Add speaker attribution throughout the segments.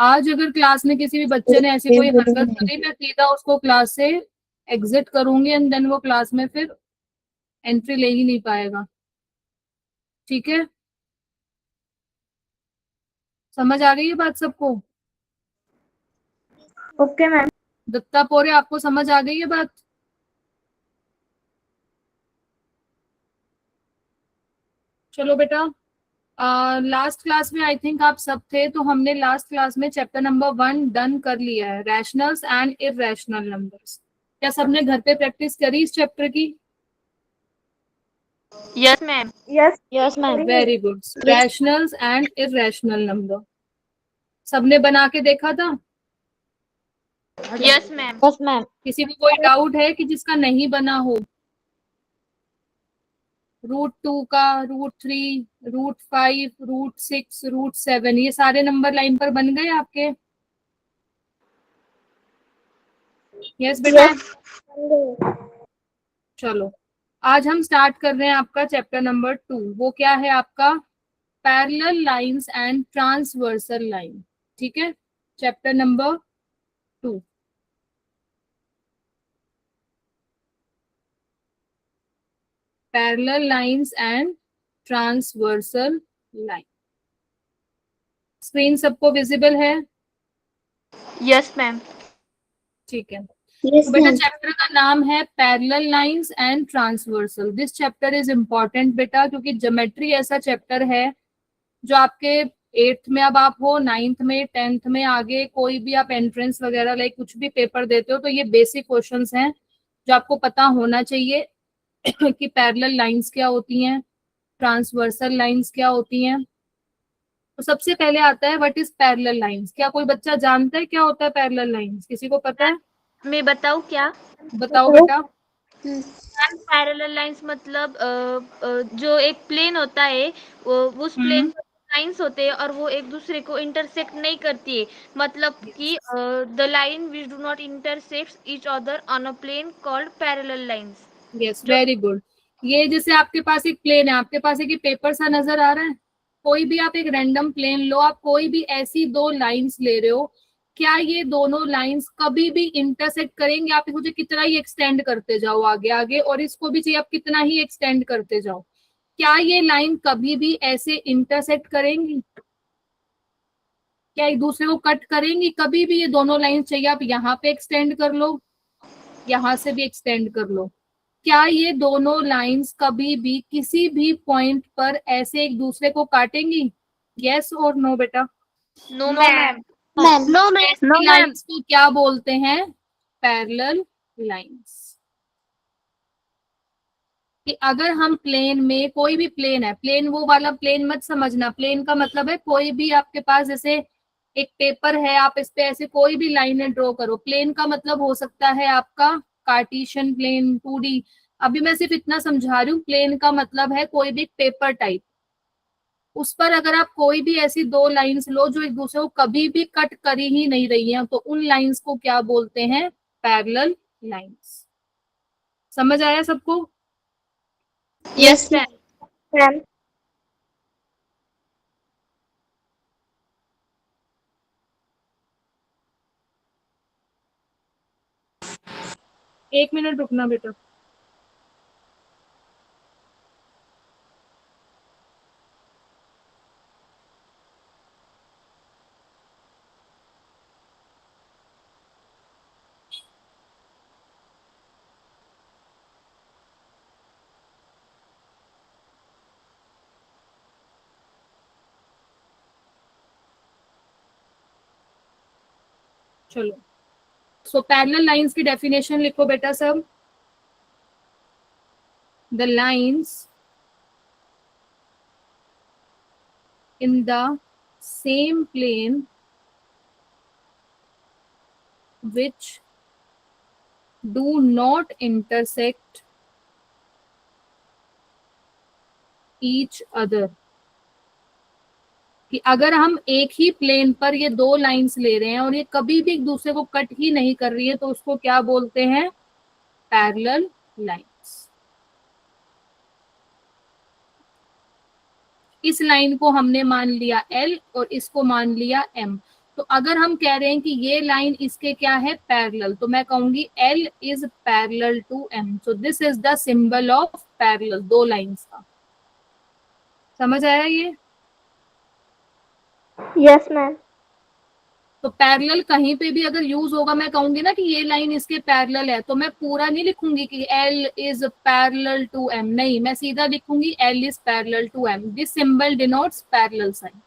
Speaker 1: आज अगर क्लास में किसी भी बच्चे ने ऐसी कोई हरकत करी, मैं सीधा उसको क्लास से एग्जिट करूंगी एंड देन वो क्लास में फिर एंट्री ले ही नहीं पाएगा। ठीक है, समझ आ गई है बात सबको?
Speaker 2: Okay ma'am.
Speaker 1: दत्ता पोरे, आपको समझ आ गई है बात? चलो बेटा, लास्ट क्लास में आई थिंक आप सब थे, तो हमने लास्ट क्लास में चैप्टर नंबर 1 डन कर लिया है, रैशनल्स एंड इररेशनल नंबर्स। क्या सबने घर पे प्रैक्टिस करी इस चैप्टर की?
Speaker 3: Yes ma'am.
Speaker 2: Yes ma'am.
Speaker 1: Very good. Rationals and irrational number सबने बना के देखा था?
Speaker 3: Yes ma'am.
Speaker 2: Yes ma'am.
Speaker 1: किसी को कोई डाउट है कि जिसका नहीं बना हो? √2 का, √3, √5, √6, √7 ये सारे नंबर लाइन पर बन गए आपके? यस बेटा। चलो, आज हम स्टार्ट कर रहे हैं आपका चैप्टर नंबर 2। वो क्या है आपका? Parallel lines and transversal line. ठीक है, chapter number 2। Parallel lines and transversal line. Screen सबको विजिबल है?
Speaker 3: Yes ma'am.
Speaker 1: ठीक है, तो बेटा चैप्टर का नाम है parallel lines and transversal. This chapter is important बेटा, क्योंकि ज्योमेट्री ऐसा चैप्टर है जो आपके 8th में, अब आप हो 9th में, 10th में, आगे कोई भी आप एंट्रेंस वगैरह लाइक कुछ भी पेपर देते हो तो ये बेसिक क्वेश्चंस हैं जो आपको पता होना चाहिए कि पैरेलल लाइंस क्या होती हैं, ट्रांसवर्सल लाइंस क्या होती हैं। तो सबसे पहले आता है व्हाट इज पैरेलल लाइंस। क्या कोई बच्चा जानता है क्या होता है पैरेलल लाइंस? किसी को पता है?
Speaker 3: मैं बताऊं क्या?
Speaker 1: बताओ बेटा।
Speaker 3: पैरेलल लाइंस मतलब जो एक प्लेन होता है, उस प्लेन पर लाइंस होते हैं और वो एक दूसरे को इंटरसेक्ट नहीं करती है। मतलब कि the line which do not intersect each other on a plane called parallel lines.
Speaker 1: Yes, very good. ये जैसे आपके पास एक प्लेन है, आपके पास एक पेपर सा नजर आ रहा है, कोई भी आप एक रैंडम प्लेन लो, आप कोई भी ऐसी दो लाइंस ले रहे हो, क्या ये दोनों लाइंस कभी भी इंटरसेक्ट करेंगे? आप मुझे कितना ही एक्सटेंड करते जाओ आगे आगे, और इसको भी चाहिए आप कितना ही एक्सटेंड करते जाओ, क्या ये लाइन कभी भी ऐसे इंटरसेक्ट करेंगी? क्या एक दूसरे को कट करेंगी? कभी भी ये दोनों लाइन चाहिए आप यहाँ पे एक्सटेंड कर लो, यहाँ से भी एक्सटेंड कर लो, क्या ये दोनों लाइंस कभी भी किसी भी पॉइंट पर ऐसे एक दूसरे को काटेंगी? यस और नो बेटा?
Speaker 3: No ma'am.
Speaker 2: No ma'am.
Speaker 1: ऐसी लाइंस को क्या बोलते हैं? Parallel lines. कि अगर हम प्लेन में, कोई भी प्लेन है, प्लेन वो वाला प्लेन मत समझना, प्लेन का मतलब है कोई भी आपके पास जैसे एक पेपर है, आप इस पे ऐसे कोई भी लाइनें ड्रॉ करो। प्लेन का मतलब हो सकता है आपका कार्टेशियन प्लेन, 2D। अभी मैं सिर्फ इतना समझा रही हूँ, प्लेन का मतलब है कोई भी पेपर टाइप, उस पर अगर आप कोई भी ऐसी दो लाइंस लो जो एक दूसरे को कभी भी कट करी ही नहीं रही है, तो उन लाइंस को क्या बोलते हैं? Parallel lines. समझ आया सबको?
Speaker 3: Yes ma'am.
Speaker 1: 1 मिनट रुकना बेटा। चलो, सो पैरेलल लाइंस की डेफिनेशन लिखो बेटा सब। The lines in the same plane which do not intersect each other। कि अगर हम एक ही प्लेन पर ये दो लाइंस ले रहे हैं और ये कभी भी एक दूसरे को कट ही नहीं कर रही है, तो उसको क्या बोलते हैं? Parallel lines. इस लाइन को हमने मान लिया L और इसको मान लिया M। तो अगर हम कह रहे हैं कि ये लाइन इसके क्या है, पैरेलल, तो मैं कहूंगी L is parallel to M। So this is the symbol of parallel, दो लाइंस का। समझ आया ये?
Speaker 2: Yes ma'am.
Speaker 1: तो पैरेलल कहीं पे भी अगर यूज होगा, मैं कहूंगी ना कि ये लाइन इसके पैरेलल है, तो मैं पूरा नहीं लिखूंगी कि L is parallel to M, नहीं, मैं सीधा लिखूंगी L is parallel to M। This symbol denotes parallel sign.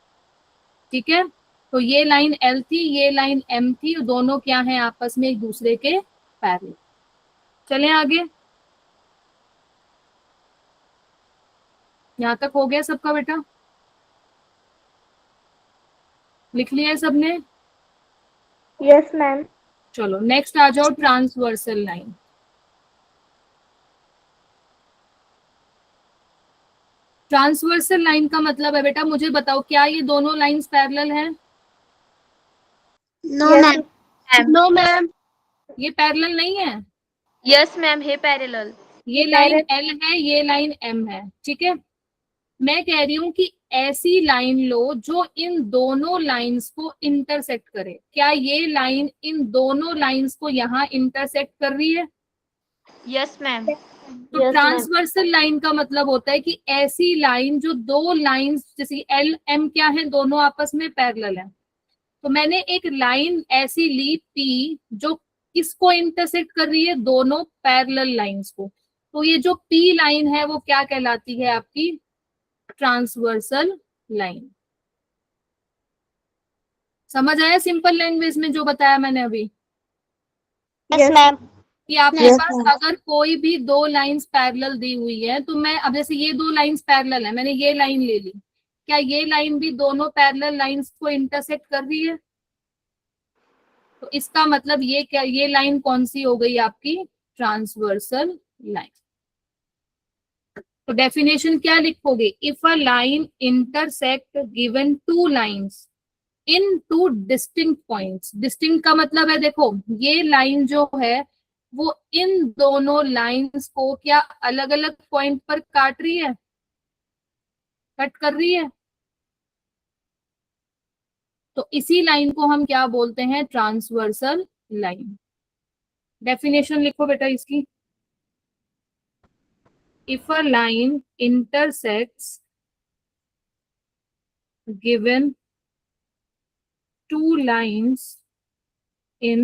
Speaker 1: ठीक है, तो ये लाइन L थी, ये लाइन M थी, दोनों क्या हैं आपस में एक दूसरे के पैरेलल। चलें आगे, यहां तक हो गया सबका बेटा? लिख लिया है सबने?
Speaker 2: Yes ma'am.
Speaker 1: चलो नेक्स्ट आ जाओ, ट्रांसवर्सल लाइन। ट्रांसवर्सल लाइन का मतलब है बेटा, मुझे बताओ क्या ये दोनों लाइंस पैरेलल हैं?
Speaker 2: No ma'am. No ma'am.
Speaker 1: ये पैरेलल नहीं है।
Speaker 3: यस मैम, है पैरेलल।
Speaker 1: ये लाइन L है, ये लाइन M है। ठीक है, मैं कह रही हूं कि ऐसी लाइन लो जो इन दोनों लाइंस को इंटरसेक्ट करे। क्या ये लाइन इन दोनों लाइंस को यहाँ इंटरसेक्ट कर रही है?
Speaker 3: Yes ma'am.
Speaker 1: तो ट्रांसवर्सल लाइन का मतलब होता है कि ऐसी लाइन जो दो लाइंस, जैसे L M क्या है, दोनों आपस में पैरेलल है। तो मैंने एक लाइन ऐसी ली P जो किसको इंटरसेक्ट कर रही है, दोनों पैरेलल लाइंस को। तो ये जो P लाइन है वो क्या कहलाती है आपकी, ट्रांसवर्सल लाइन। समझ आया सिंपल लैंग्वेज में जो बताया मैंने अभी?
Speaker 2: Yes ma'am.
Speaker 1: कि आपके पास अगर कोई भी दो लाइंस पैरेलल दी हुई है, तो मैं अब जैसे ये दो लाइंस पैरेलल है, मैंने ये लाइन ले ली, क्या ये लाइन भी दोनों पैरेलल लाइंस को इंटरसेक्ट कर रही है? तो इसका मतलब ये क्या, ये लाइन कौन सी हो गई आपकी, ट्रांसवर्सल लाइन। तो डेफिनेशन क्या लिखोगे, if a line intersect given two lines in two distinct points. Distinct का मतलब है, देखो ये लाइन जो है वो इन दोनों लाइंस को क्या अलग अलग पॉइंट पर काट रही है, कट कर रही है, तो इसी लाइन को हम क्या बोलते हैं, ट्रांसवर्सल लाइन। डेफिनेशन लिखो बेटा इसकी, if a line intersects given two lines in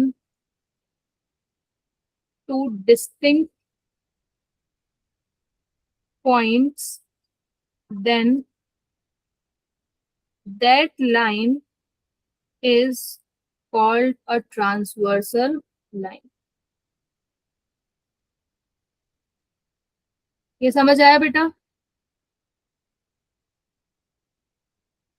Speaker 1: two distinct points, then that line is called a transversal line। ये समझ आया बेटा?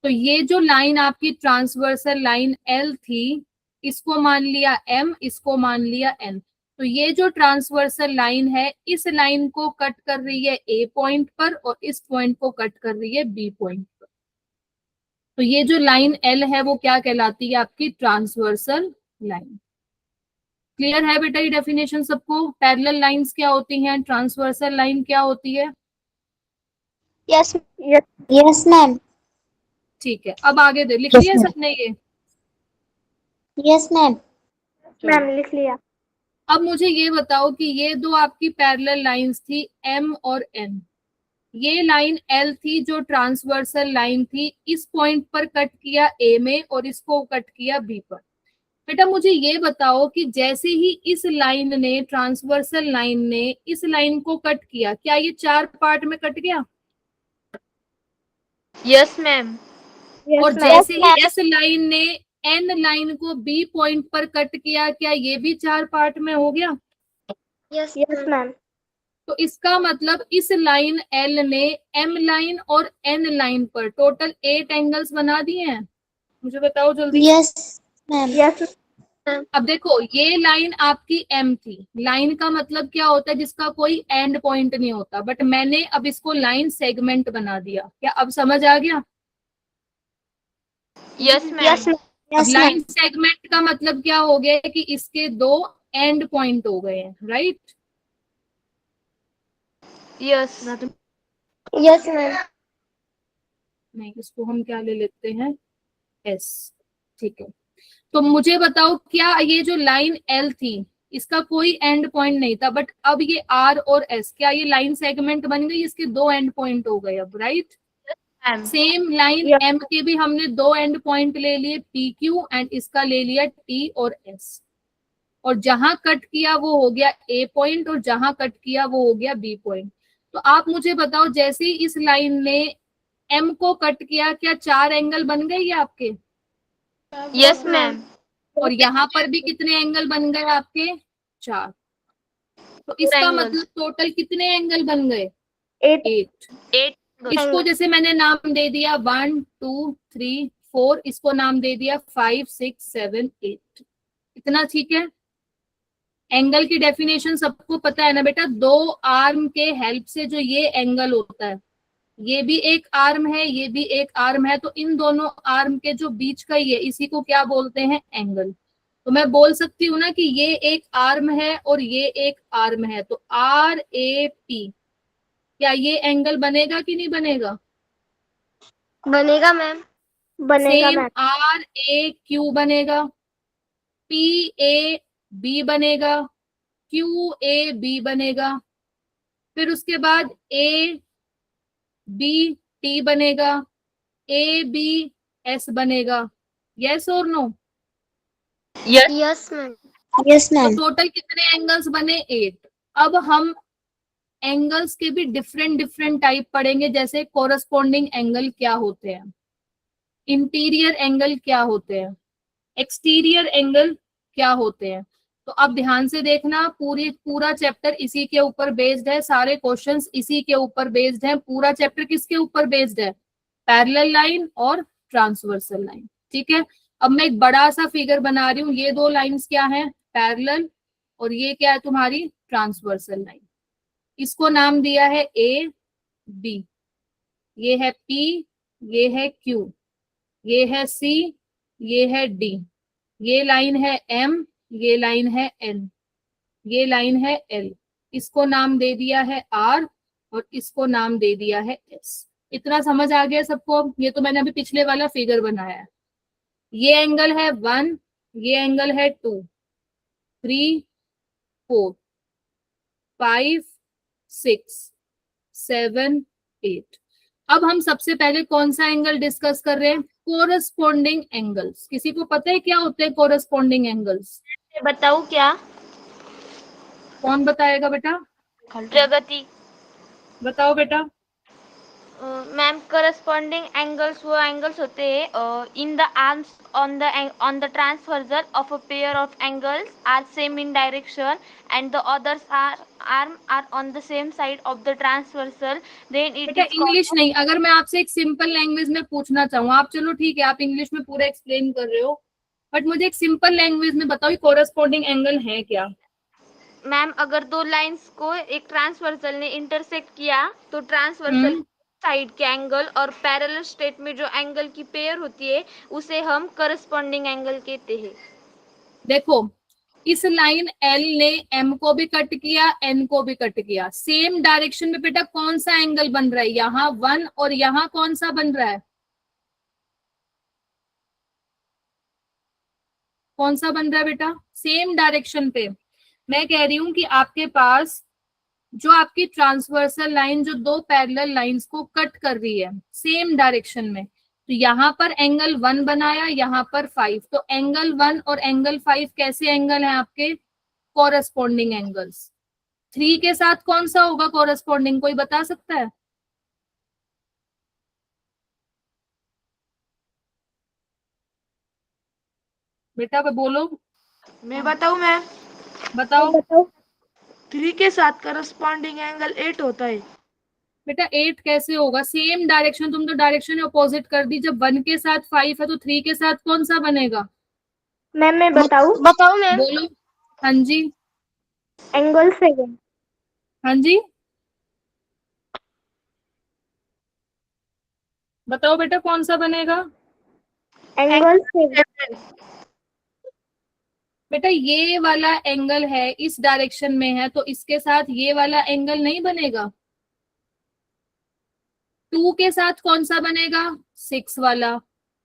Speaker 1: तो ये जो लाइन आपकी ट्रांसवर्सल लाइन L थी, इसको मान लिया M, इसको मान लिया N। तो ये जो ट्रांसवर्सल लाइन है, इस लाइन को कट कर रही है A पॉइंट पर और इस पॉइंट को कट कर रही है B पॉइंट पर। तो ये जो लाइन L है वो क्या कहलाती है आपकी, ट्रांसवर्सल लाइन। क्लियर है बेटा ये डेफिनेशन सबको? पैरेलल लाइंस क्या होती हैं, ट्रांसवर्सल लाइन क्या होती है?
Speaker 2: Yes yes ma'am.
Speaker 1: ठीक है, अब आगे दे, लिख लिया सबने ये?
Speaker 2: Yes ma'am. मैम लिख लिया।
Speaker 1: अब मुझे ये बताओ कि ये दो आपकी पैरेलल लाइंस थी M और N। ये लाइन L थी जो ट्रांसवर्सल लाइन थी, इस पॉइंट पर कट किया A में और इसको कट किया B पर। बेटा मुझे ये बताओ कि जैसे ही इस लाइन ने, ट्रांसवर्सल लाइन ने इस लाइन को कट किया, क्या ये चार पार्ट में कट गया?
Speaker 3: Yes ma'am.
Speaker 1: और जैसे ही इस लाइन ने N लाइन को B पॉइंट पर कट किया, क्या ये भी चार पार्ट में हो गया?
Speaker 2: Yes ma'am.
Speaker 1: तो इसका मतलब इस लाइन L ने M लाइन और N लाइन पर टोटल 8 एंगल्स बना दिए हैं। मुझे बताओ जल्दी।
Speaker 2: Yes ma'am. यस।
Speaker 1: अब देखो ये लाइन आपकी M थी, लाइन का मतलब क्या होता है, जिसका कोई एंड पॉइंट नहीं होता, बट मैंने अब इसको लाइन सेगमेंट बना दिया। क्या अब समझ आ गया?
Speaker 3: Yes ma'am.
Speaker 1: अब लाइन सेगमेंट का मतलब क्या हो गया कि इसके दो एंड पॉइंट हो गए हैं, राइट?
Speaker 3: यस।
Speaker 2: Yes ma'am.
Speaker 1: नहीं, इसको हम क्या ले लेते हैं, S। ठीक है, तो मुझे बताओ, क्या ये जो लाइन एल थी इसका कोई एंड पॉइंट नहीं था, बट अब ये आर और एस, क्या ये लाइन सेगमेंट बन गई? इसके दो एंड पॉइंट हो गए अब, right? Same line
Speaker 2: Yes.
Speaker 1: M के भी हमने दो एंड पॉइंट ले लिए, पी क्यू, एंड इसका ले लिया टी और एस, और जहां कट किया वो हो गया ए पॉइंट, और जहां कट किया वो हो गया बी पॉइंट। तो आप मुझे बताओ, जैसे ही इस लाइन ने एम को कट किया, क्या 4 एंगल बन गए ये आपके?
Speaker 3: Yes ma'am.
Speaker 1: और यहाँ पर भी कितने एंगल बन गए आपके? 4। तो इसका मतलब टोटल कितने एंगल बन गए? 8।
Speaker 3: 8।
Speaker 1: इसको जैसे मैंने नाम दे दिया 1 2 3 4, इसको नाम दे दिया 5 6 7 8। इतना ठीक है? एंगल की डेफिनेशन सबको पता है ना बेटा? दो आर्म के हेल्प से जो ये एंगल होता है, ये भी एक आर्म है, ये भी एक आर्म है, तो इन दोनों आर्म के जो बीच का ये, इसी को क्या बोलते हैं? एंगल। तो मैं बोल सकती हूँ ना कि ये एक आर्म है और ये एक आर्म है, तो आर ए पी, क्या ये एंगल बनेगा कि नहीं बनेगा?
Speaker 2: बनेगा मैम। बनेगा
Speaker 1: same
Speaker 2: ma'am.
Speaker 1: R A Q बनेगा, पी ए बी बनेगा, क्यू ए बी बनेगा, फिर उसके बाद ए बी टी बनेगा, ए बी एस बनेगा। यस और नो?
Speaker 2: Yes ma'am. यस
Speaker 1: तो
Speaker 2: मैम।
Speaker 1: टोटल कितने एंगल्स बने? 8। अब हम एंगल्स के भी डिफरेंट डिफरेंट टाइप पढ़ेंगे, जैसे कोरस्पॉन्डिंग एंगल क्या होते हैं, इंटीरियर एंगल क्या होते हैं, एक्सटीरियर एंगल क्या होते हैं। तो अब ध्यान से देखना, पूरा चैप्टर इसी के ऊपर बेस्ड है, सारे क्वेश्चंस इसी के ऊपर बेस्ड हैं। पूरा चैप्टर किसके ऊपर बेस्ड है? पैरेलल लाइन और ट्रांसवर्सल लाइन। ठीक है, अब मैं एक बड़ा सा फिगर बना रही हूँ। ये दो लाइंस क्या है? पैरेलल, और ये क्या है तुम्हारी? Transversal line. इसको नाम दिया है ए बी, ये है पी, ये है क्यू, ये है सी, ये है डी, ये लाइन है एम, ये लाइन है एन, ये लाइन है एल। इसको नाम दे दिया है आर, और इसको नाम दे दिया है एस। इतना समझ आ गया सबको? ये तो मैंने अभी पिछले वाला फिगर बनाया है। ये एंगल है 1, ये एंगल है 2 3 4 5 6 7 8। अब हम सबसे पहले कौन सा एंगल डिस्कस कर रहे हैं? Corresponding angles. किसी को पता है क्या होते हैं कोरस्पॉन्डिंग एंगल्स?
Speaker 3: बताऊं क्या?
Speaker 1: कौन बताएगा बेटा?
Speaker 3: प्रगति।
Speaker 1: बताओ बेटा।
Speaker 3: मैम, करस्पॉन्डिंग एंगल्स वो एंगल्स होते हैं in the arms on the transversal of a pair of angles are same in direction and the others are on the same side of the transversal, then it
Speaker 1: बेटा
Speaker 3: is
Speaker 1: English
Speaker 3: called.
Speaker 1: नहीं, अगर मैं आपसे एक simple language में पूछना चाहूँ, आप चलो ठीक है आप इंग्लिश में पूरा एक्सप्लेन कर रहे हो, बट मुझे एक सिंपल लैंग्वेज में बताओ कोरस्पॉन्डिंग एंगल है क्या?
Speaker 3: मैम, अगर दो लाइंस को एक ट्रांसवर्सल ने इंटरसेक्ट किया तो ट्रांसवर्सल साइड के एंगल और पैरेलल स्टेट में जो एंगल की पेयर होती है उसे हम करस्पॉन्डिंग एंगल कहते हैं।
Speaker 1: देखो, इस लाइन एल ने एम को भी कट किया, एन को भी कट किया, सेम डायरेक्शन में बेटा कौन सा एंगल बन रहा है? यहाँ 1, और यहाँ कौन सा बन रहा है? कौन सा बन रहा है बेटा? सेम डायरेक्शन पे। मैं कह रही हूं कि आपके पास जो आपकी ट्रांसवर्सल लाइन जो दो पैरेलल लाइंस को कट कर रही है सेम डायरेक्शन में, तो यहाँ पर एंगल 1 बनाया, यहाँ पर 5, तो एंगल 1 और एंगल 5 कैसे एंगल हैं आपके? Corresponding angles. 3 के साथ कौन सा होगा कोरस्पॉन्डिंग, कोई बता सकता है? बेटा बोलो।
Speaker 4: मैं बताऊं मैम?
Speaker 1: बताओ।
Speaker 4: 3 के साथ करस्पॉन्डिंग एंगल 8 होता है।
Speaker 1: बेटा 8 कैसे होगा? सेम डायरेक्शन, तुम तो डायरेक्शन अपोजिट कर दी। जब 1 के साथ 5 है तो 3 के साथ कौन सा बनेगा?
Speaker 2: मैम मैं बताऊं? मैम।
Speaker 1: बोलो। हाँ जी।
Speaker 2: एंगल 7।
Speaker 1: हाँ जी, बताओ बेटा कौन सा बनेगा?
Speaker 2: एंगल 7।
Speaker 1: बेटा ये वाला एंगल है, इस डायरेक्शन में है, तो इसके साथ ये वाला एंगल नहीं बनेगा। 2 के साथ कौन सा बनेगा? 6 वाला।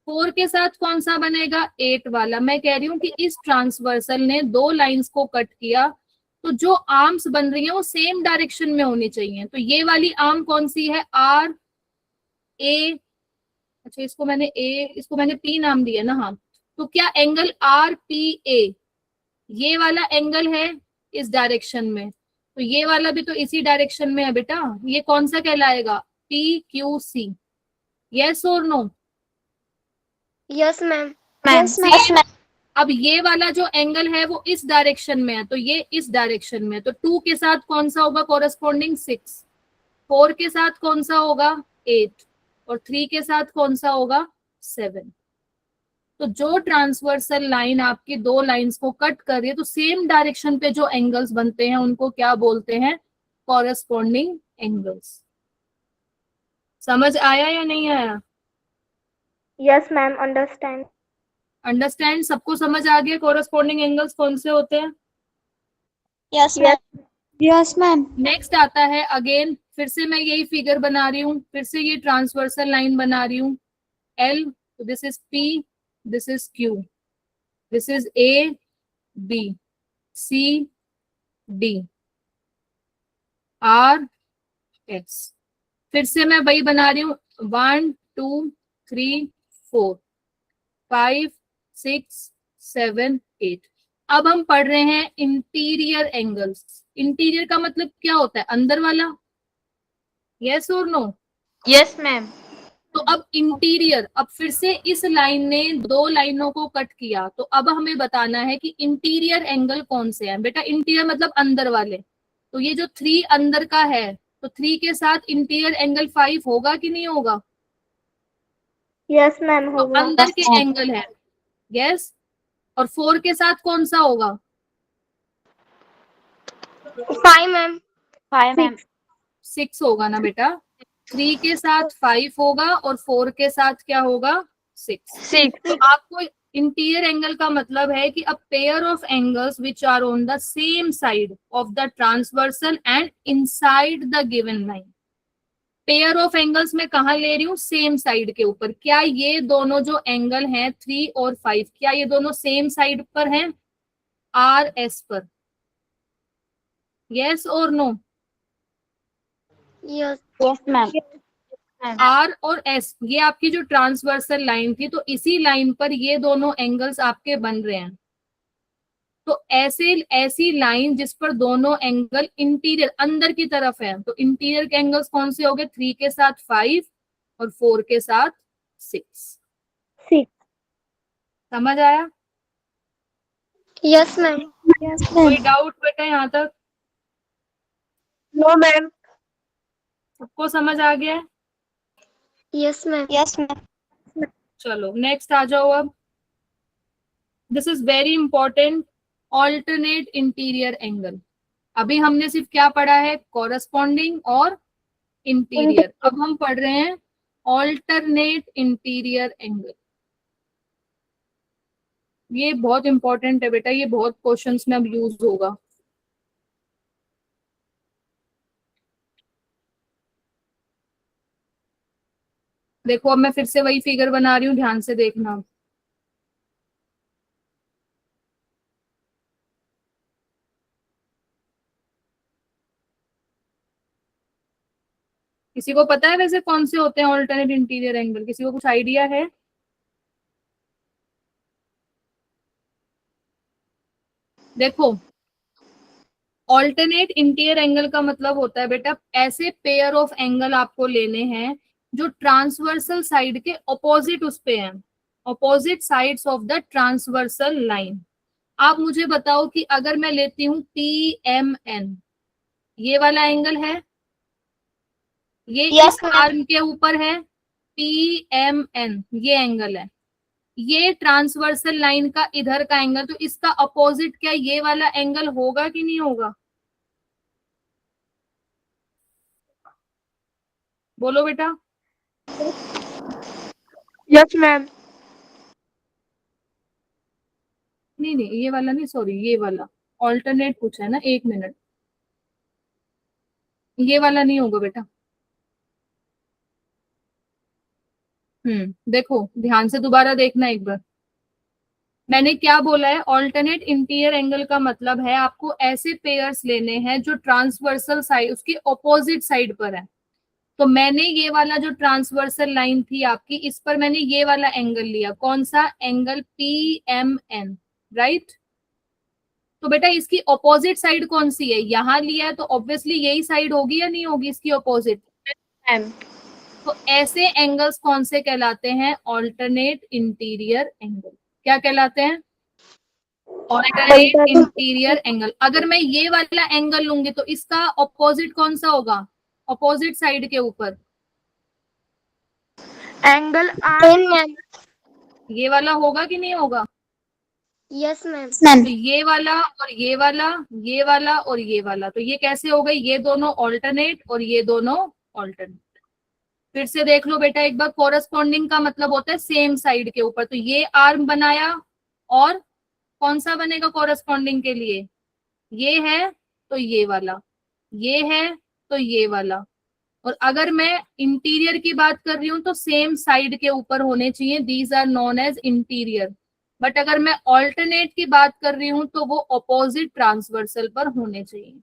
Speaker 1: 4 के साथ कौन सा बनेगा, 8 वाला। मैं कह रही हूँ कि इस ट्रांसवर्सल ने 2 लाइंस को कट किया, तो जो आर्म्स बन रही है वो सेम डायरेक्शन में होनी चाहिए। तो ये वाली आर्म कौन सी है, आर ए, अच्छा इसको मैंने पी नाम दिया ना, हाँ। तो क्या एंगल आर पी ए ये वाला एंगल है इस डायरेक्शन में, तो ये वाला भी तो इसी डायरेक्शन में है बेटा। ये कौन सा कहलाएगा, पी क्यू सी। यस और नो?
Speaker 2: Yes ma'am.
Speaker 1: अब ये वाला जो एंगल है वो इस डायरेक्शन में है, तो ये इस डायरेक्शन में है, तो 2 के साथ कौन सा होगा कॉरेस्पॉन्डिंग, 6। 4 के साथ कौन सा होगा, 8। और 3 के साथ कौन सा होगा, 7। तो जो ट्रांसवर्सल लाइन आपकी 2 लाइंस को कट कर रही है, तो सेम डायरेक्शन पे जो एंगल्स बनते हैं उनको क्या बोलते हैं, कॉरेस्पॉन्डिंग एंगल्स। समझ आया या नहीं आया?
Speaker 2: Yes ma'am, understand.
Speaker 1: अंडरस्टैंड, सबको समझ आ गया कॉरेस्पॉन्डिंग एंगल्स कौन से होते हैं?
Speaker 2: Yes ma'am. Yes ma'am.
Speaker 1: Next आता है, अगेन फिर से मैं यही फिगर बना रही हूँ, फिर से ये ट्रांसवर्सल लाइन बना रही हूँ, एल, तो this is P, this is Q, this is A B C D R S. फिर से मैं वही बना रही हूँ, 1 2 3 4 5 6 7 8। अब हम पढ़ रहे हैं इंटीरियर एंगल्स। इंटीरियर का मतलब क्या होता है, अंदर वाला। यस और नो?
Speaker 3: Yes ma'am.
Speaker 1: तो अब इंटीरियर, अब फिर से इस लाइन ने 2 लाइनों को कट किया, तो अब हमें बताना है कि इंटीरियर एंगल कौन से हैं। बेटा इंटीरियर मतलब अंदर वाले, तो ये जो 3 अंदर का है, तो 3 के साथ इंटीरियर एंगल 5 होगा कि नहीं होगा?
Speaker 2: यस मैम,
Speaker 1: तो
Speaker 2: होगा।
Speaker 1: अंदर के एंगल है, यस। और 4 के साथ कौन सा होगा,
Speaker 2: 5 मैम। 5 मैम।
Speaker 1: 6 होगा ना बेटा। 3 के साथ 5 होगा और 4 के साथ क्या होगा, 6। तो आपको इंटीरियर एंगल का मतलब है कि a pair of angles which are on the same side of the transversal and inside the given line. Pair of angles में कहा ले रही हूँ, सेम साइड के ऊपर। क्या ये दोनों जो एंगल हैं 3 और 5, क्या ये दोनों सेम साइड पर हैं, आर एस पर? यस और no?
Speaker 2: Yes. Yes ma'am.
Speaker 1: R और एस, ये आपकी जो ट्रांसवर्सल लाइन थी, तो इसी लाइन पर ये दोनों एंगल्स आपके बन रहे हैं। तो ऐसी लाइन जिस पर दोनों एंगल इंटीरियर अंदर की तरफ है, तो इंटीरियर के एंगल्स कौन से हो गए, 3 के साथ 5 और 4 के साथ 6।
Speaker 2: 6।
Speaker 1: समझ आया?
Speaker 2: Yes ma'am. यस
Speaker 1: कोई
Speaker 2: मैम।
Speaker 1: डाउट बेटा यहाँ तक?
Speaker 2: No ma'am.
Speaker 1: सबको समझ आ गया है?
Speaker 2: Yes ma'am. Yes ma'am.
Speaker 1: चलो नेक्स्ट आ जाओ अब। This is very important, alternate interior angle. अभी हमने सिर्फ क्या पढ़ा है, कॉरेस्पॉन्डिंग और इंटीरियर। अब हम पढ़ रहे हैं ऑल्टरनेट इंटीरियर एंगल। ये बहुत इंपॉर्टेंट है बेटा, ये बहुत क्वेश्चंस में अब यूज होगा। देखो अब मैं फिर से वही फिगर बना रही हूँ, ध्यान से देखना। किसी को पता है वैसे कौन से होते हैं ऑल्टरनेट इंटीरियर एंगल, किसी को कुछ आइडिया है? देखो ऑल्टरनेट इंटीरियर एंगल का मतलब होता है बेटा, ऐसे पेयर ऑफ एंगल आपको लेने हैं जो ट्रांसवर्सल साइड के ऑपोजिट उस पे हैं, opposite sides of the transversal line. आप मुझे बताओ कि अगर मैं लेती हूँ पी एम एन, ये वाला एंगल है, ये
Speaker 2: Yes,
Speaker 1: इस
Speaker 2: ma'am.
Speaker 1: आर्म के ऊपर है, पी एम एन ये एंगल है। ये ट्रांसवर्सल लाइन का इधर का एंगल, तो इसका अपोजिट क्या ये वाला एंगल होगा कि नहीं होगा, बोलो बेटा।
Speaker 4: Yes ma'am.
Speaker 1: नहीं नहीं ये वाला नहीं, सॉरी ये वाला ऑल्टरनेट पूछा है ना, 1 मिनट। ये वाला नहीं होगा बेटा। देखो ध्यान से दोबारा देखना एक बार। मैंने क्या बोला है, ऑल्टरनेट इंटीरियर एंगल का मतलब है आपको ऐसे पेयर्स लेने हैं जो ट्रांसवर्सल साइड उसकी ऑपोजिट साइड पर है। तो मैंने ये वाला जो ट्रांसवर्सल लाइन थी आपकी, इस पर मैंने ये वाला एंगल लिया, कौन सा एंगल, PMN, राइट। तो बेटा इसकी ऑपोजिट साइड कौन सी है, यहाँ लिया है तो ऑब्वियसली यही साइड होगी या नहीं होगी इसकी ऑपोजिट। तो ऐसे एंगल्स कौन से कहलाते हैं, ऑल्टरनेट इंटीरियर एंगल। क्या कहलाते हैं, ऑल्टरनेट इंटीरियर एंगल। अगर मैं ये वाला एंगल लूंगी तो इसका ऑपोजिट कौन सा होगा, ऑपोजिट साइड के ऊपर
Speaker 4: एंगल आर।
Speaker 1: ये वाला होगा कि नहीं होगा।
Speaker 2: Yes ma'am.
Speaker 1: तो ये वाला और ये वाला, ये वाला और ये वाला, तो ये कैसे हो गए, ये दोनों ऑल्टरनेट और ये दोनों ऑल्टरनेट। फिर से देख लो बेटा एक बार, कोरस्पॉन्डिंग का मतलब होता है सेम साइड के ऊपर। तो ये आर्म बनाया और कौन सा बनेगा कोरस्पॉन्डिंग के लिए, ये है तो ये वाला, ये है तो ये वाला। और अगर मैं इंटीरियर की बात कर रही हूं तो सेम साइड के ऊपर होने चाहिए, these are known as interior. But अगर मैं ऑल्टरनेट की बात कर रही हूं तो वो ऑपोजिट ट्रांसवर्सल पर होने चाहिए,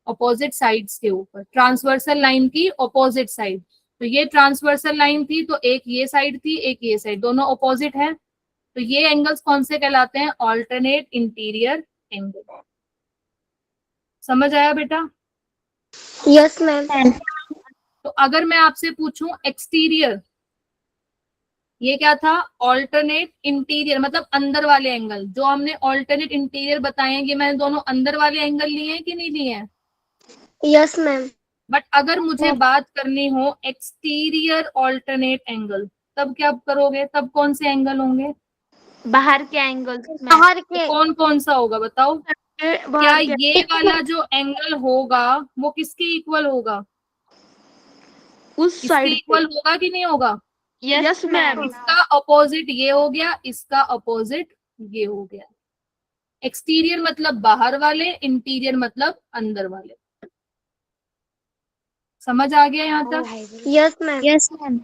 Speaker 1: ऑपोजिट साइड्स के ऊपर, ट्रांसवर्सल लाइन की ऑपोजिट साइड। तो ये ट्रांसवर्सल लाइन थी तो एक ये साइड थी एक ये साइड, दोनों ऑपोजिट है। तो ये एंगल्स कौन से कहलाते हैं, ऑल्टरनेट इंटीरियर एंगल। समझ आया बेटा।
Speaker 2: Yes ma'am.
Speaker 1: तो अगर मैं आपसे पूछूं एक्सटीरियर, ये क्या था, ऑल्टरनेट इंटीरियर मतलब अंदर वाले एंगल। जो हमने ऑल्टरनेट इंटीरियर बताए हैं कि मैंने दोनों अंदर वाले एंगल लिए हैं कि नहीं लिए हैं।
Speaker 2: Yes ma'am.
Speaker 1: बट अगर मुझे बात करनी हो एक्सटीरियर ऑल्टरनेट एंगल, तब क्या करोगे, तब कौन से एंगल होंगे,
Speaker 3: बाहर के एंगल,
Speaker 2: बाहर के।
Speaker 1: कौन कौन सा होगा बताओ। क्या ये वाला जो एंगल होगा वो किसके इक्वल होगा,
Speaker 4: उस
Speaker 1: इसके
Speaker 4: साइड
Speaker 1: इक्वल होगा कि नहीं होगा।
Speaker 4: Yes ma'am.
Speaker 1: इसका अपोजिट ये हो गया, इसका अपोजिट ये हो गया। एक्सटीरियर मतलब बाहर वाले, इंटीरियर मतलब अंदर वाले। समझ आ गया यहाँ तक।
Speaker 2: Yes ma'am. Yes ma'am.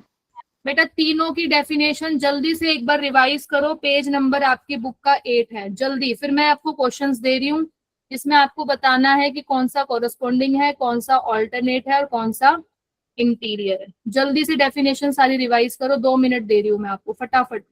Speaker 1: बेटा तीनों की डेफिनेशन जल्दी से एक बार रिवाइज करो, पेज नंबर आपकी बुक का 8 है, जल्दी। फिर मैं आपको क्वेश्चंस दे रही हूँ जिसमें आपको बताना है कि कौन सा कॉरेस्पॉन्डिंग है, कौन सा ऑल्टरनेट है और कौन सा इंटीरियर है। जल्दी से डेफिनेशन सारी रिवाइज करो, 2 मिनट दे रही हूँ मैं आपको, फटाफट।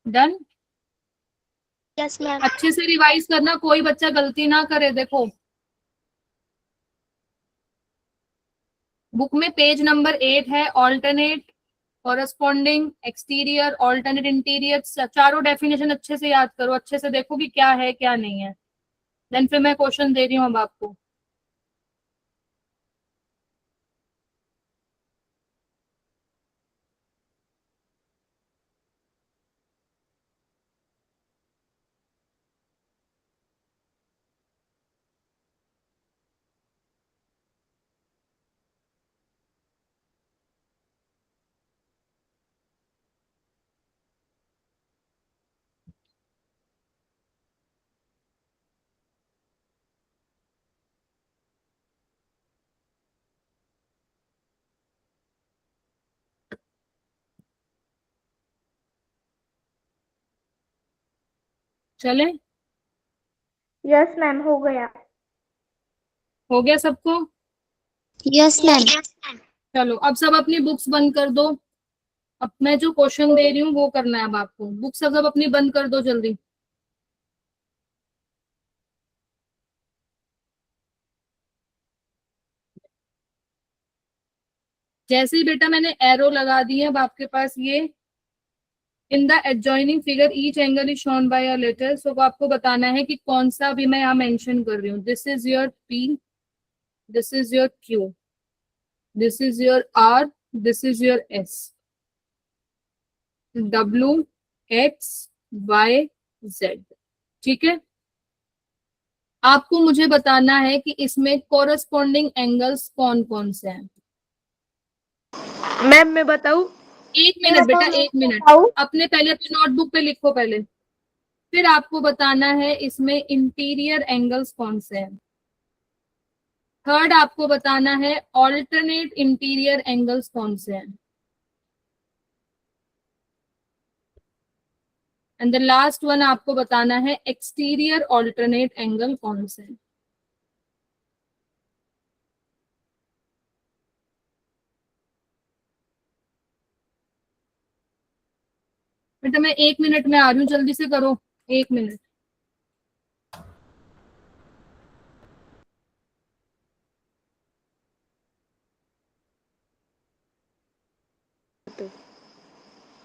Speaker 1: डन।
Speaker 2: Yes ma'am.
Speaker 1: अच्छे से रिवाइज करना, कोई बच्चा गलती ना करे। देखो बुक में पेज नंबर 8 है, alternate, corresponding, exterior, alternate, interior, चारों डेफिनेशन अच्छे से याद करो, अच्छे से देखो कि क्या है क्या नहीं है। देन फिर मैं क्वेश्चन दे रही हूँ अब आपको। चले,
Speaker 2: यस मैम, हो गया।
Speaker 1: हो गया सबको।
Speaker 2: Yes ma'am.
Speaker 1: चलो अब सब अपनी बुक्स बंद कर दो। अब मैं जो क्वेश्चन दे रही हूँ वो करना है अब आपको। बुक्स सब अपनी बंद कर दो जल्दी। जैसे ही बेटा मैंने एरो लगा दी है अब आपके पास ये, in the adjoining figure each angle is shown by a letter. So आपको बताना है कि कौन सा भी मैं यहाँ मेंशन कर रही हूँ। This is your P, this is your Q, this is your R, this is your S। W, X, Y, Z। ठीक है, आपको मुझे बताना है कि इसमें कोरस्पॉन्डिंग एंगल्स कौन कौन से हैं।
Speaker 4: मैम मैं बताऊं?
Speaker 1: एक मिनट बेटा, एक मिनट, अपने पहले अपने नोटबुक पे लिखो पहले, फिर आपको बताना है इसमें इंटीरियर एंगल्स कौन से हैं। थर्ड आपको बताना है ऑल्टरनेट इंटीरियर एंगल्स कौन से हैं। एंड द लास्ट वन आपको बताना है एक्सटीरियर ऑल्टरनेट एंगल कौन से हैं। बेटा मैं 1 मिनट में आ रही हूँ, जल्दी से करो, 1 मिनट।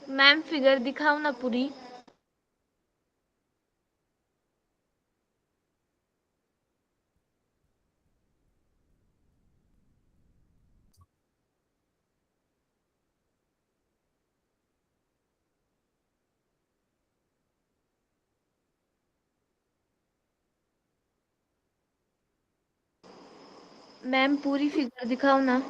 Speaker 3: मैम फिगर दिखाओ ना पूरी। मैम पूरी फिगर दिखाओ ना।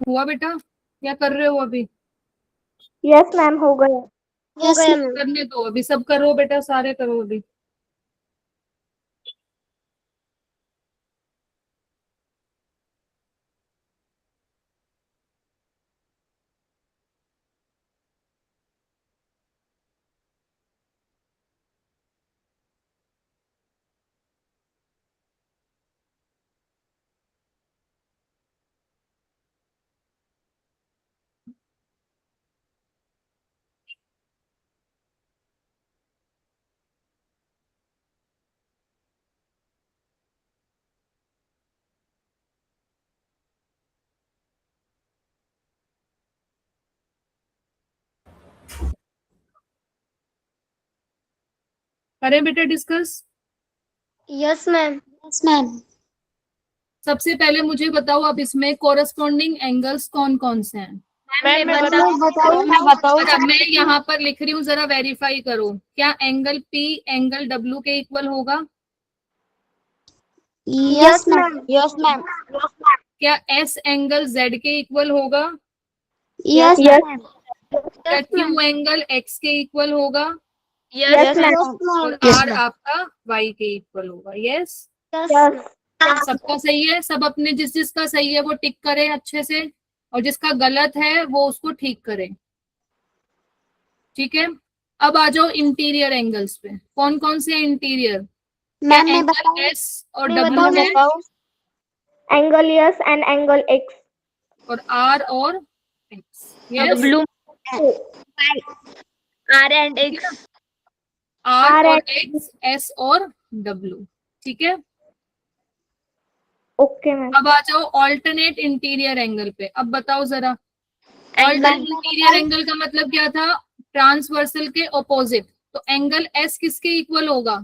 Speaker 1: हुआ बेटा, क्या कर रहे हो अभी?
Speaker 2: यस मैम, हो गया। हो गया मैम।
Speaker 1: करने दो अभी, सब करो बेटा, सारे करो अभी। करें बेटा discuss.
Speaker 2: Yes ma'am. Yes ma'am.
Speaker 1: सबसे पहले मुझे बताओ, अब इसमें कोरस्पॉन्डिंग एंगल्स कौन कौन से हैं।
Speaker 3: मैम मैं
Speaker 2: बताओ।
Speaker 1: अच्छा, मैं यहाँ पर लिख रही हूँ, जरा वेरीफाई करो, क्या एंगल P एंगल W के इक्वल होगा?
Speaker 2: Yes ma'am. Yes ma'am.
Speaker 1: क्या S एंगल Z के इक्वल होगा?
Speaker 2: Yes ma'am.
Speaker 1: क्या Q एंगल X के इक्वल होगा?
Speaker 2: Yes ma'am.
Speaker 1: और R आपका Y के इक्वल होगा। यस, सबका सही है, सब अपने जिस जिसका सही है वो टिक करें अच्छे से, और जिसका गलत है वो उसको ठीक करें। ठीक है, अब आ जाओ इंटीरियर एंगल्स पे, कौन कौन से इंटीरियर? क्या
Speaker 2: मैम मैं
Speaker 1: एंगल S और W है?
Speaker 2: Angle yes and angle x.
Speaker 1: और R और X। Yes,
Speaker 3: blue R and X।
Speaker 1: R और X, S और W। ठीक है,
Speaker 2: ओके मैम।
Speaker 1: अब आ जाओ ऑल्टरनेट इंटीरियर एंगल पे। अब बताओ जरा, ऑल्टरनेट इंटीरियर एंगल का मतलब क्या था? ट्रांसवर्सल के ऑपोजिट। तो एंगल S किसके इक्वल होगा?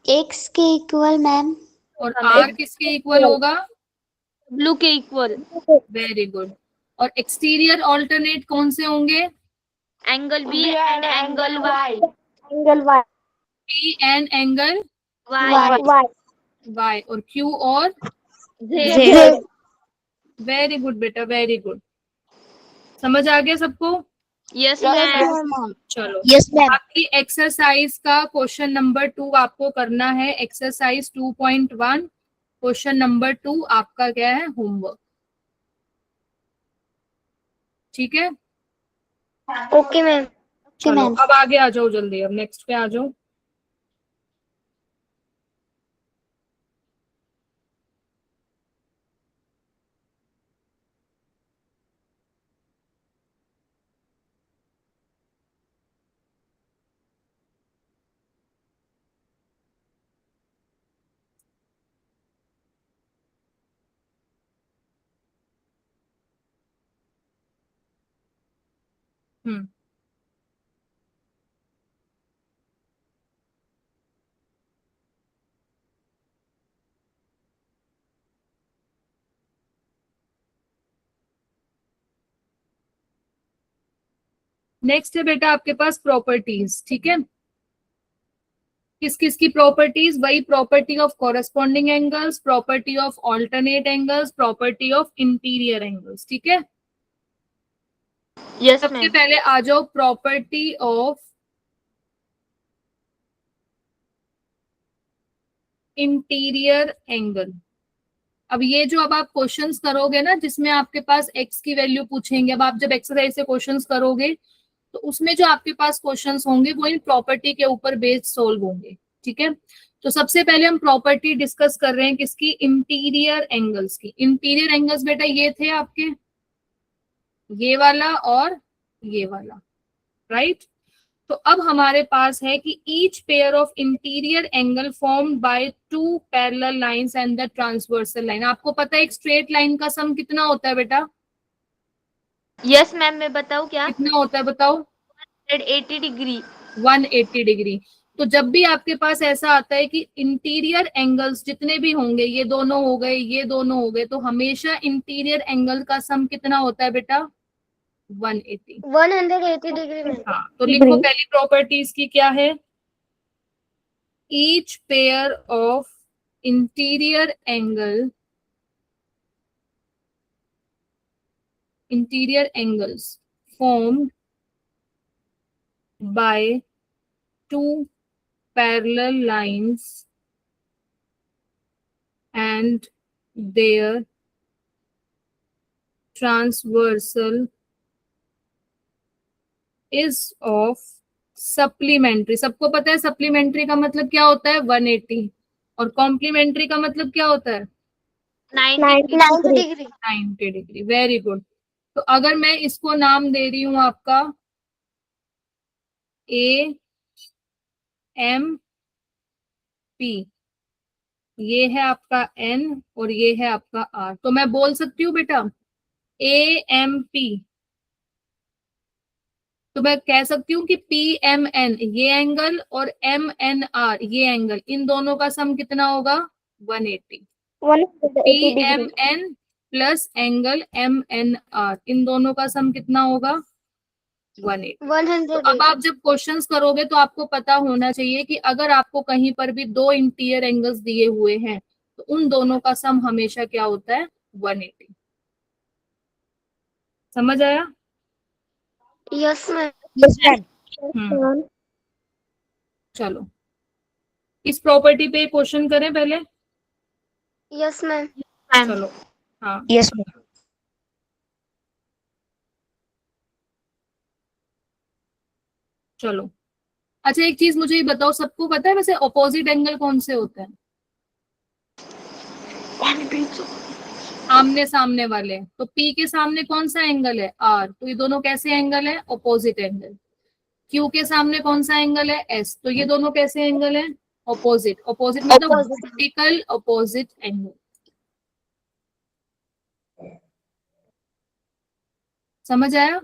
Speaker 2: एक्स के इक्वल मैम।
Speaker 1: और R किसके इक्वल होगा?
Speaker 3: ब्लू के इक्वल।
Speaker 1: Very good. और एक्सटीरियर ऑल्टरनेट कौन से होंगे?
Speaker 3: Angle B and angle Y.
Speaker 2: Angle Y
Speaker 1: P and angle
Speaker 3: Y
Speaker 2: Y
Speaker 1: Y और क्यू और
Speaker 3: जेड।
Speaker 2: जेड।
Speaker 1: वेरी गुड बेटा, वेरी गुड। समझ आ गया सबको?
Speaker 3: Yes ma'am.
Speaker 1: चलो
Speaker 2: यस मैम।
Speaker 1: आपकी एक्सरसाइज का क्वेश्चन नंबर 2 आपको करना है। एक्सरसाइज 2.1 क्वेश्चन नंबर 2 आपका क्या है? होमवर्क। ठीक है,
Speaker 2: ओके मैम।
Speaker 1: चलो अब आगे आ जाओ जल्दी, अब नेक्स्ट पे आ जाओ। हम्म, नेक्स्ट है बेटा आपके पास प्रॉपर्टीज। ठीक है, किस किस की प्रॉपर्टीज? वही property of corresponding angles, property of alternate angles, property of interior angles. ठीक है,
Speaker 3: यस
Speaker 1: सबसे
Speaker 3: मैम।
Speaker 1: पहले आ जाओ प्रॉपर्टी ऑफ इंटीरियर एंगल। अब ये जो अब आप क्वेश्चंस करोगे ना, जिसमें आपके पास एक्स की वैल्यू पूछेंगे, अब आप जब एक्सरसाइज से क्वेश्चंस करोगे तो उसमें जो आपके पास क्वेश्चंस होंगे वो इन प्रॉपर्टी के ऊपर बेस्ड सोल्व होंगे। ठीक है, तो सबसे पहले हम प्रॉपर्टी डिस्कस कर रहे हैं किसकी? इंटीरियर एंगल्स की। इंटीरियर एंगल्स बेटा ये थे आपके, ये वाला और ये वाला, राइट? तो अब हमारे पास है कि each pair of interior angle formed by two parallel lines and the transversal line. आपको पता है एक स्ट्रेट लाइन का सम कितना होता है बेटा?
Speaker 3: यस मैम, मैं बताऊँ क्या?
Speaker 1: कितना होता है बताओ?
Speaker 3: 180 डिग्री।
Speaker 1: 180 डिग्री। तो जब भी आपके पास ऐसा आता है कि इंटीरियर एंगल्स जितने भी होंगे, ये दोनों हो गए, ये दोनों हो गए, तो हमेशा इंटीरियर एंगल का सम कितना होता है बेटा? 180।
Speaker 2: 180 डिग्री में।
Speaker 1: हाँ, तो लिखो पहली प्रॉपर्टीज की क्या है? Each pair of interior angles formed by two parallel lines and their transversal is of supplementary. सबको पता है सप्लीमेंट्री का मतलब क्या होता है? 180। और कॉम्प्लीमेंट्री का मतलब क्या होता है?
Speaker 3: 90
Speaker 2: डिग्री।
Speaker 1: 90 डिग्री। Very good. तो अगर मैं इसको नाम दे रही हूं आपका ए एम पी, ये है आपका एन और ये है आपका आर, तो मैं बोल सकती हूँ बेटा ए एम पी, तो मैं कह सकती हूँ कि पी एम एन ये एंगल और एम एन आर ये एंगल, इन दोनों का सम कितना होगा? 180। P M N plus angle M N R, इन दोनों का सम कितना होगा? 180। तो अब आप जब क्वेश्चंस करोगे तो आपको पता होना चाहिए कि अगर आपको कहीं पर भी दो इंटीरियर एंगल्स दिए हुए हैं तो उन दोनों का सम हमेशा क्या होता है? 180। समझ आया?
Speaker 2: Yes ma'am. Yes ma'am.
Speaker 1: चलो इस प्रॉपर्टी पे क्वेश्चन करें पहले।
Speaker 2: Yes ma'am.
Speaker 1: चलो हाँ,
Speaker 2: यस मैम।
Speaker 1: चलो अच्छा एक चीज मुझे ये बताओ, सबको पता है वैसे अपोजिट एंगल कौन से होते हैं? आमने सामने वाले। तो P के सामने कौन सा एंगल है? R, तो ये दोनों कैसे एंगल है? Opposite angle. Q के सामने कौन सा एंगल है? S, तो ये दोनों कैसे एंगल है? अपोजिट। अपोजिट मतलब वर्टिकल अपोजिट एंगल। समझ आया?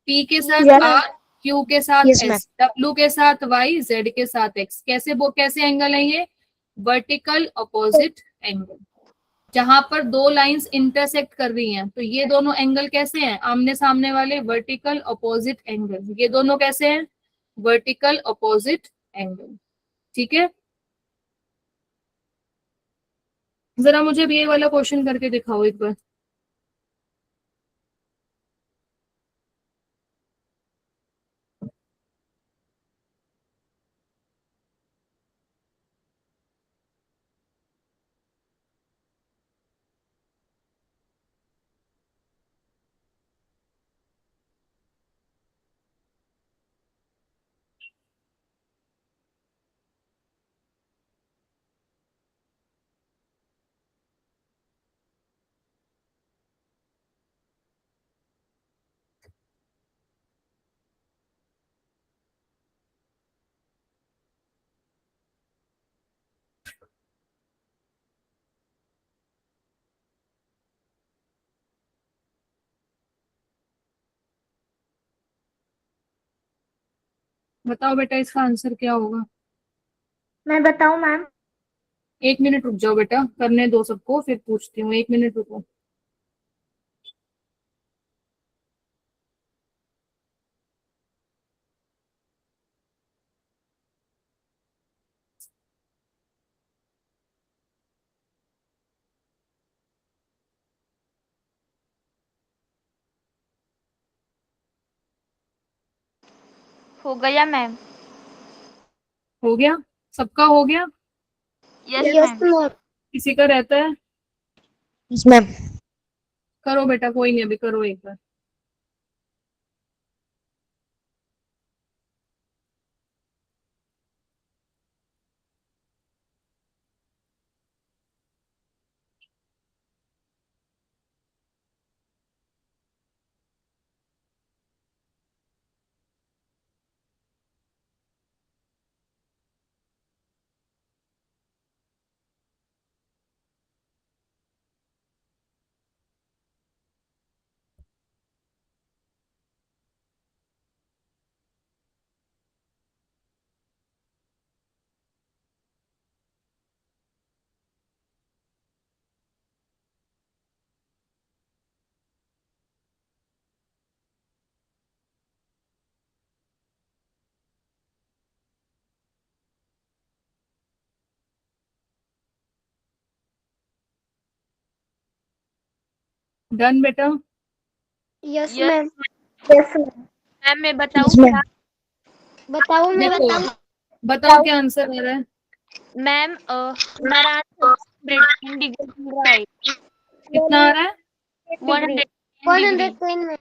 Speaker 1: P के साथ R, Q के साथ S, W के साथ Y, Z के साथ X, कैसे वो कैसे एंगल है ये? Vertical opposite angle. जहां पर दो लाइंस इंटरसेक्ट कर रही हैं, तो ये दोनों एंगल कैसे हैं? आमने सामने वाले, वर्टिकल अपोजिट एंगल। ये दोनों कैसे हैं? Vertical opposite angle. ठीक है, जरा मुझे भी ये वाला क्वेश्चन करके दिखाओ एक बार। बताओ बेटा इसका आंसर क्या होगा?
Speaker 2: मैं बताऊं मैम?
Speaker 1: 1 मिनट रुक जाओ बेटा, करने दो सबको, फिर पूछती हूँ। 1 मिनट रुको।
Speaker 3: हो गया मैम।
Speaker 1: हो गया? सबका हो गया?
Speaker 3: Yes
Speaker 2: yes
Speaker 3: ma'am.
Speaker 2: मैम।
Speaker 1: किसी का रहता है?
Speaker 2: Yes ma'am.
Speaker 1: करो बेटा, कोई नहीं, अभी करो एक बार। डन बेटा?
Speaker 2: Yes
Speaker 3: yes
Speaker 2: ma'am. Yes ma'am.
Speaker 3: Ma'am, मैं बताऊं
Speaker 2: यस मैम।
Speaker 3: क्या?
Speaker 2: बताओ मैं
Speaker 1: देखो,
Speaker 2: बताऊं?
Speaker 1: बताओ क्या आंसर आ रहा है।
Speaker 3: मैम हमारा आंसर 110 डिग्री मिल रहा है।
Speaker 1: कितना आ रहा है?
Speaker 3: 110 डिग्री।
Speaker 2: 110 में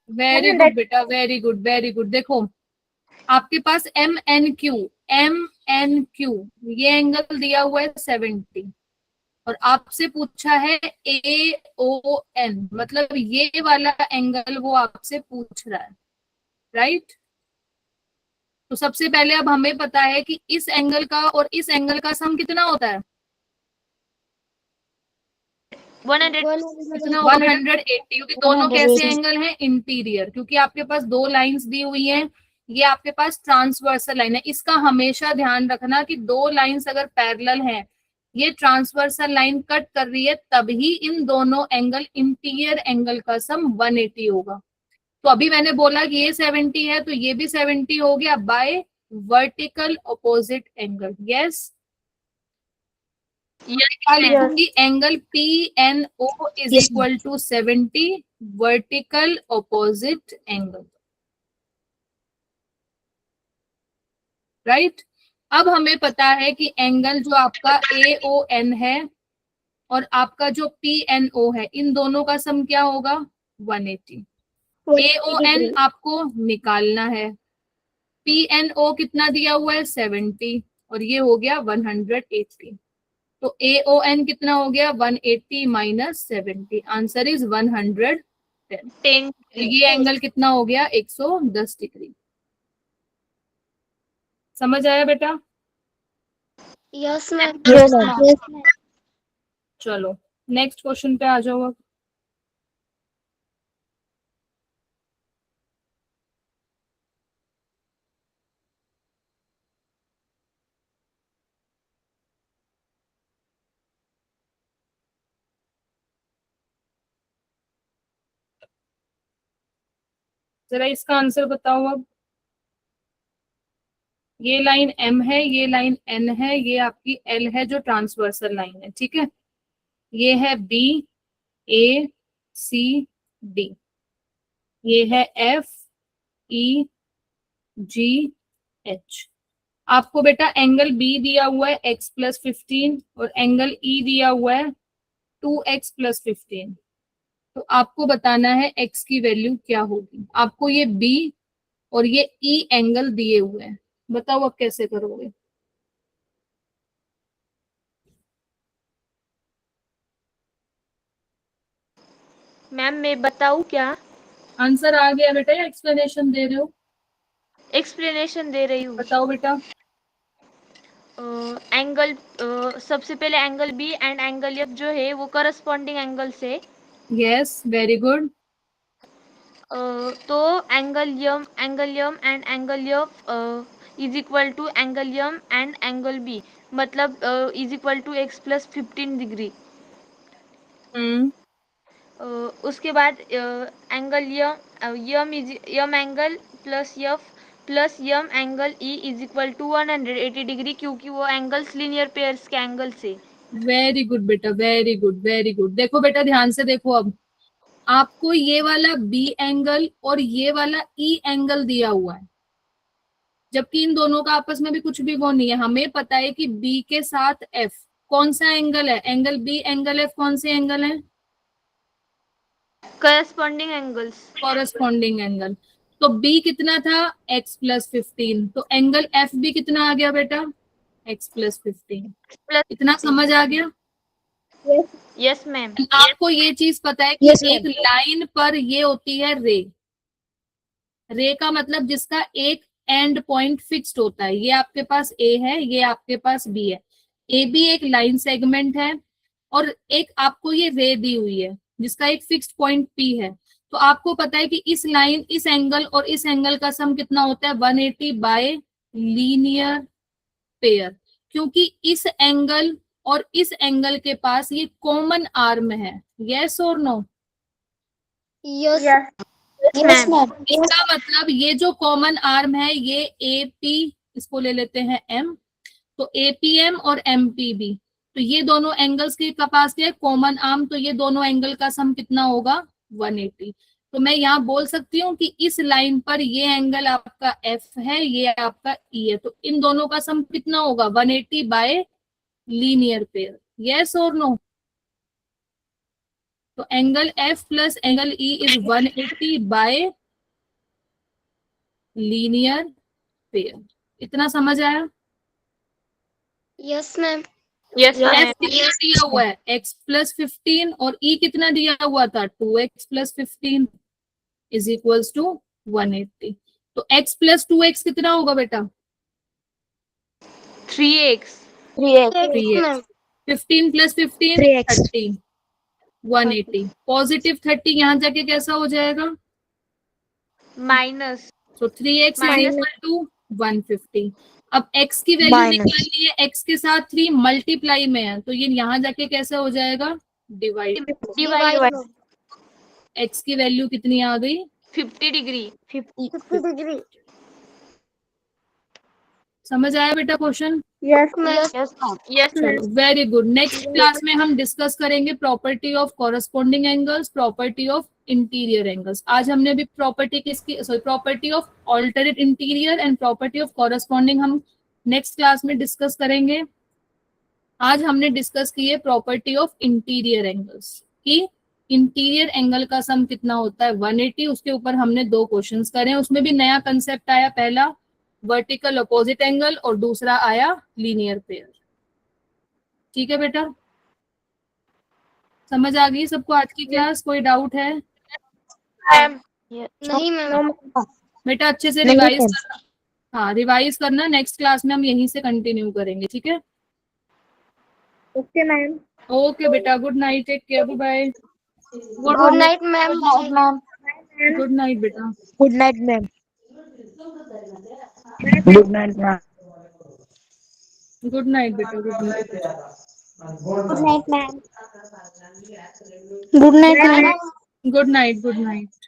Speaker 1: वेरी गुड
Speaker 2: 100।
Speaker 1: बेटा, वेरी गुड, वेरी गुड। देखो, आपके पास एम एन क्यू ये एंगल दिया हुआ है 70, और आपसे पूछा है AON, मतलब ये वाला एंगल वो आपसे पूछ रहा है, राइट? तो सबसे पहले अब हमें पता है कि इस एंगल का और इस एंगल का सम कितना होता है?
Speaker 3: 100।
Speaker 1: कितना? 180, क्योंकि दोनों कैसे एंगल हैं? इंटीरियर, क्योंकि आपके पास दो लाइंस दी हुई हैं। ये आपके पास ट्रांसवर्सल लाइन है। इसका हमेशा ध्यान रखना कि दो लाइंस अगर पैरेलल हैं, ये ट्रांसवर्सल लाइन कट कर रही है, तभी इन दोनों एंगल, इंटीरियर एंगल का सम 180 होगा। तो अभी मैंने बोला कि ये 70 है, तो ये भी 70 हो गया by vertical opposite angle. Yes? क्या लिखूंगी? Angle PNO is equal to 70 vertical opposite angle, right? अब हमें पता है कि एंगल जो आपका AON है और आपका जो PNO है, इन दोनों का सम क्या होगा? 180। AON आपको निकालना है, PNO कितना दिया हुआ है? 70, और ये हो गया 180। तो AON कितना हो गया? 180 माइनस 70, आंसर इज 110।
Speaker 3: 10
Speaker 1: तो ये एंगल कितना हो गया? 110 डिग्री। समझ आया बेटा?
Speaker 2: Yes ma'am.
Speaker 1: चलो नेक्स्ट क्वेश्चन पे आ जाओ अब। जरा इसका आंसर बताओ अब। ये लाइन M है, ये लाइन N है, ये आपकी L है जो ट्रांसवर्सल लाइन है, ठीक है। ये है B A C D, ये है F E G H। आपको बेटा एंगल B दिया हुआ है x+15 और एंगल E दिया हुआ है 2x+15। तो आपको बताना है x की वैल्यू क्या होगी। आपको ये B और ये E एंगल दिए हुए हैं, बताओ अब कैसे करोगे।
Speaker 3: मैम मैं बताऊं क्या?
Speaker 1: आंसर आ गया बेटा या एक्सप्लेनेशन दे रहे हो?
Speaker 3: एक्सप्लेनेशन दे रही हूँ।
Speaker 1: बताओ बेटा।
Speaker 3: एंगल सबसे पहले angle B and angle F जो है वो करस्पॉन्डिंग एंगल से।
Speaker 1: Yes, very good.
Speaker 3: तो angle M and angle F is equal to angle M and angle B, मतलब is equal to x+15 degree. उसके बाद angle M angle plus M angle E is equal to 180 degree, क्योंकि वो angles linear pairs के angle से।
Speaker 1: Very good बेटा, very good very good. देखो बेटा ध्यान से देखो, अब आपको ये वाला बी एंगल और ये वाला ई एंगल दिया हुआ है, जबकि इन दोनों का आपस में भी कुछ भी वो नहीं है। हमें पता है कि बी के साथ एफ कौन सा एंगल है, एंगल बी एंगल एफ कौन से एंगल है?
Speaker 3: Corresponding angles.
Speaker 1: Corresponding angle. तो बी कितना था? x+15। तो एंगल एफ भी कितना आ गया बेटा? x+15। इतना समझ आ गया?
Speaker 3: Yes ma'am.
Speaker 1: आपको ये चीज पता है कि एक लाइन पर ये होती है रे। रे का मतलब जिसका एक एंड पॉइंट फिक्स्ड होता है। ये आपके पास ए है, ये आपके पास बी है। ए बी एक लाइन सेगमेंट है और एक आपको ये रे दी हुई है जिसका एक फिक्स्ड पॉइंट पी है। तो आपको पता है कि इस लाइन, इस एंगल और इस एंगल का सम कितना होता है? 180 बाय लीनियर पेयर, क्योंकि इस एंगल और इस एंगल के पास ये कॉमन आर्म है। यस और नो?
Speaker 2: Yes
Speaker 3: ma'am.
Speaker 1: इसका मतलब ये जो कॉमन आर्म है ये ए पी, इसको ले लेते हैं एम, तो एपीएम और एमपीबी, तो ये दोनों एंगल्स के पास क्या है? Common arm. तो ये दोनों एंगल का सम कितना होगा? 180। तो मैं यहाँ बोल सकती हूँ कि इस लाइन पर ये एंगल आपका एफ है, ये आपका ई है, तो इन दोनों का सम कितना होगा? 180 बाय लीनियर पेयर। यस और नो? तो angle F plus angle E is 180 bye linear pair. इतना समझ आया?
Speaker 2: Yes ma'am.
Speaker 3: Yes
Speaker 1: F
Speaker 3: ma'am.
Speaker 1: कितना दिया हुआ है? x+15 और e कितना दिया हुआ था? 2x+15 is equals to 180। तो x+2x कितना होगा बेटा?
Speaker 3: 3x।
Speaker 1: 3x। 15 + 15 30, 180। पॉजिटिव 30 यहाँ जाके कैसा हो जाएगा?
Speaker 3: माइनस।
Speaker 1: तो 3x इज इक्वल टू 150। अब x की वैल्यू निकालनी है, x के साथ 3 मल्टीप्लाई में है, तो ये यहाँ जाके कैसे हो जाएगा? डिवाइड।
Speaker 3: डिवाइड।
Speaker 1: x की वैल्यू कितनी आ गई?
Speaker 3: 50 डिग्री।
Speaker 2: 50 डिग्री।
Speaker 1: समझ आया बेटा question?
Speaker 2: Yes ma'am.
Speaker 3: Yes ma'am.
Speaker 1: चलो वेरी गुड। नेक्स्ट क्लास में हम डिस्कस करेंगे property of corresponding angles, property of interior angles. आज हमने भी प्रॉपर्टी किसकी, sorry, property of alternate interior and property of corresponding हम नेक्स्ट क्लास में डिस्कस करेंगे। आज हमने डिस्कस की है प्रॉपर्टी ऑफ इंटीरियर एंगल्स की इंटीरियर एंगल का सम कितना होता है? 180। उसके ऊपर हमने 2 क्वेश्चंस करे हैं, उसमें भी नया कंसेप्ट आया। पहला वर्टिकल अपोजिट एंगल और दूसरा आया लीनियर पेयर। ठीक है बेटा, समझ आ गई सबको आज की क्लास? कोई डाउट है?
Speaker 2: नहीं मैम।
Speaker 1: बेटा अच्छे से रिवाइज करना। हाँ रिवाइज करना, नेक्स्ट क्लास में हम यहीं से कंटिन्यू करेंगे। ठीक है,
Speaker 2: ओके मैम।
Speaker 1: ओके बेटा, good night, take care, bye.
Speaker 2: Good night ma'am.
Speaker 1: Good night बेटा।
Speaker 4: Good night ma'am. Good night ma'am.
Speaker 1: Good night बेटा, good night.
Speaker 2: Good night ma'am. Good night ma'am.
Speaker 1: Good night, good night.